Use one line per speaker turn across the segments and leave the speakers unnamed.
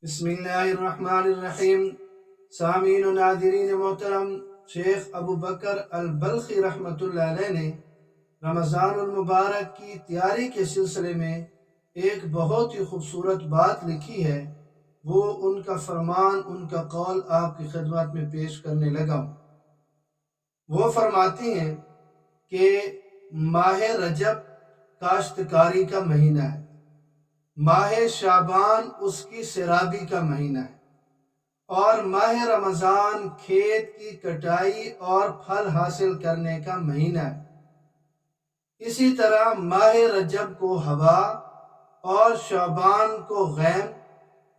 بسم اللہ الرحمن الرحیم۔ سامعین و ناظرین محترم، شیخ ابو بکر البلخی رحمۃ اللہ علیہ نے رمضان المبارک کی تیاری کے سلسلے میں ایک بہت ہی خوبصورت بات لکھی ہے۔ وہ ان کا فرمان، ان کا قول آپ کی خدمت میں پیش کرنے لگا ہوں۔ وہ فرماتی ہیں کہ ماہ رجب کاشتکاری کا مہینہ ہے، ماہ شعبان اس کی سیرابی کا مہینہ ہے، اور ماہ رمضان کھیت کی کٹائی اور پھل حاصل کرنے کا مہینہ ہے۔ اسی طرح ماہ رجب کو ہوا اور شعبان کو غیم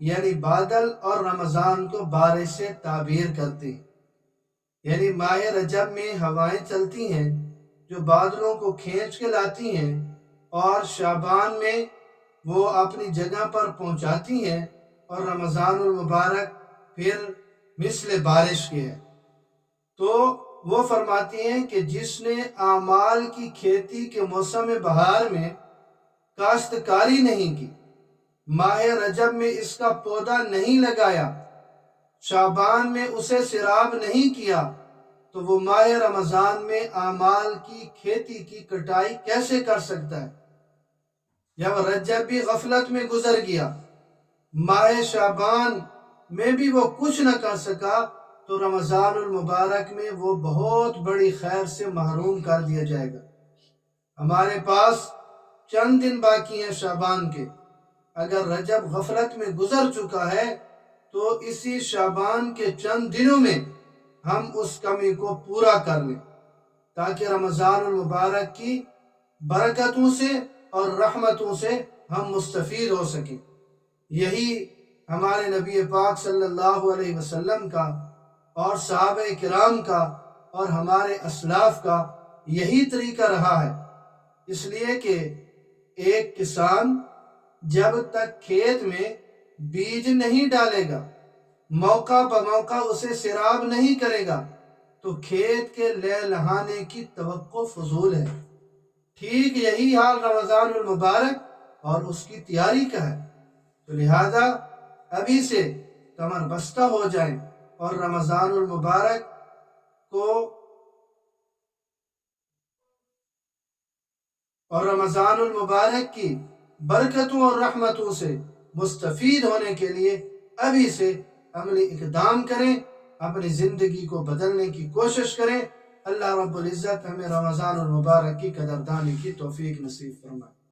یعنی بادل اور رمضان کو بارش سے تعبیر کرتے ہیں۔ یعنی ماہ رجب میں ہوائیں چلتی ہیں جو بادلوں کو کھینچ کے لاتی ہیں، اور شعبان میں وہ اپنی جگہ پر پہنچاتی ہیں، اور رمضان المبارک پھر مثل بارش کے ہے۔ تو وہ فرماتی ہیں کہ جس نے اعمال کی کھیتی کے موسم بہار میں کاشتکاری نہیں کی، ماہ رجب میں اس کا پودا نہیں لگایا، شعبان میں اسے سیراب نہیں کیا، تو وہ ماہ رمضان میں اعمال کی کھیتی کی کٹائی کیسے کر سکتا ہے؟ جب رجب بھی غفلت میں گزر گیا، ماہ شعبان میں بھی وہ کچھ نہ کر سکا، تو رمضان المبارک میں وہ بہت بڑی خیر سے محروم کر دیا جائے گا۔ ہمارے پاس چند دن باقی ہیں شعبان کے، اگر رجب غفلت میں گزر چکا ہے تو اسی شعبان کے چند دنوں میں ہم اس کمی کو پورا کر لیں، تاکہ رمضان المبارک کی برکتوں سے اور رحمتوں سے ہم مستفید ہو سکیں۔ یہی ہمارے نبی پاک صلی اللہ علیہ وسلم کا اور صحابہ کرام کا اور ہمارے اسلاف کا یہی طریقہ رہا ہے۔ اس لیے کہ ایک کسان جب تک کھیت میں بیج نہیں ڈالے گا، موقع بموقع اسے سیراب نہیں کرے گا، تو کھیت کے لہلہانے کی توقع فضول ہے۔ ٹھیک یہی حال رمضان المبارک اور اس کی تیاری کا ہے۔ تو لہذا ابھی سے کمر بستہ ہو جائیں اور رمضان المبارک کی برکتوں اور رحمتوں سے مستفید ہونے کے لیے ابھی سے عملی اقدام کریں، اپنی زندگی کو بدلنے کی کوشش کریں۔ اللہ رب العزت ہمیں رمضان المبارک کی قدردانی کی توفیق نصیب فرمائے۔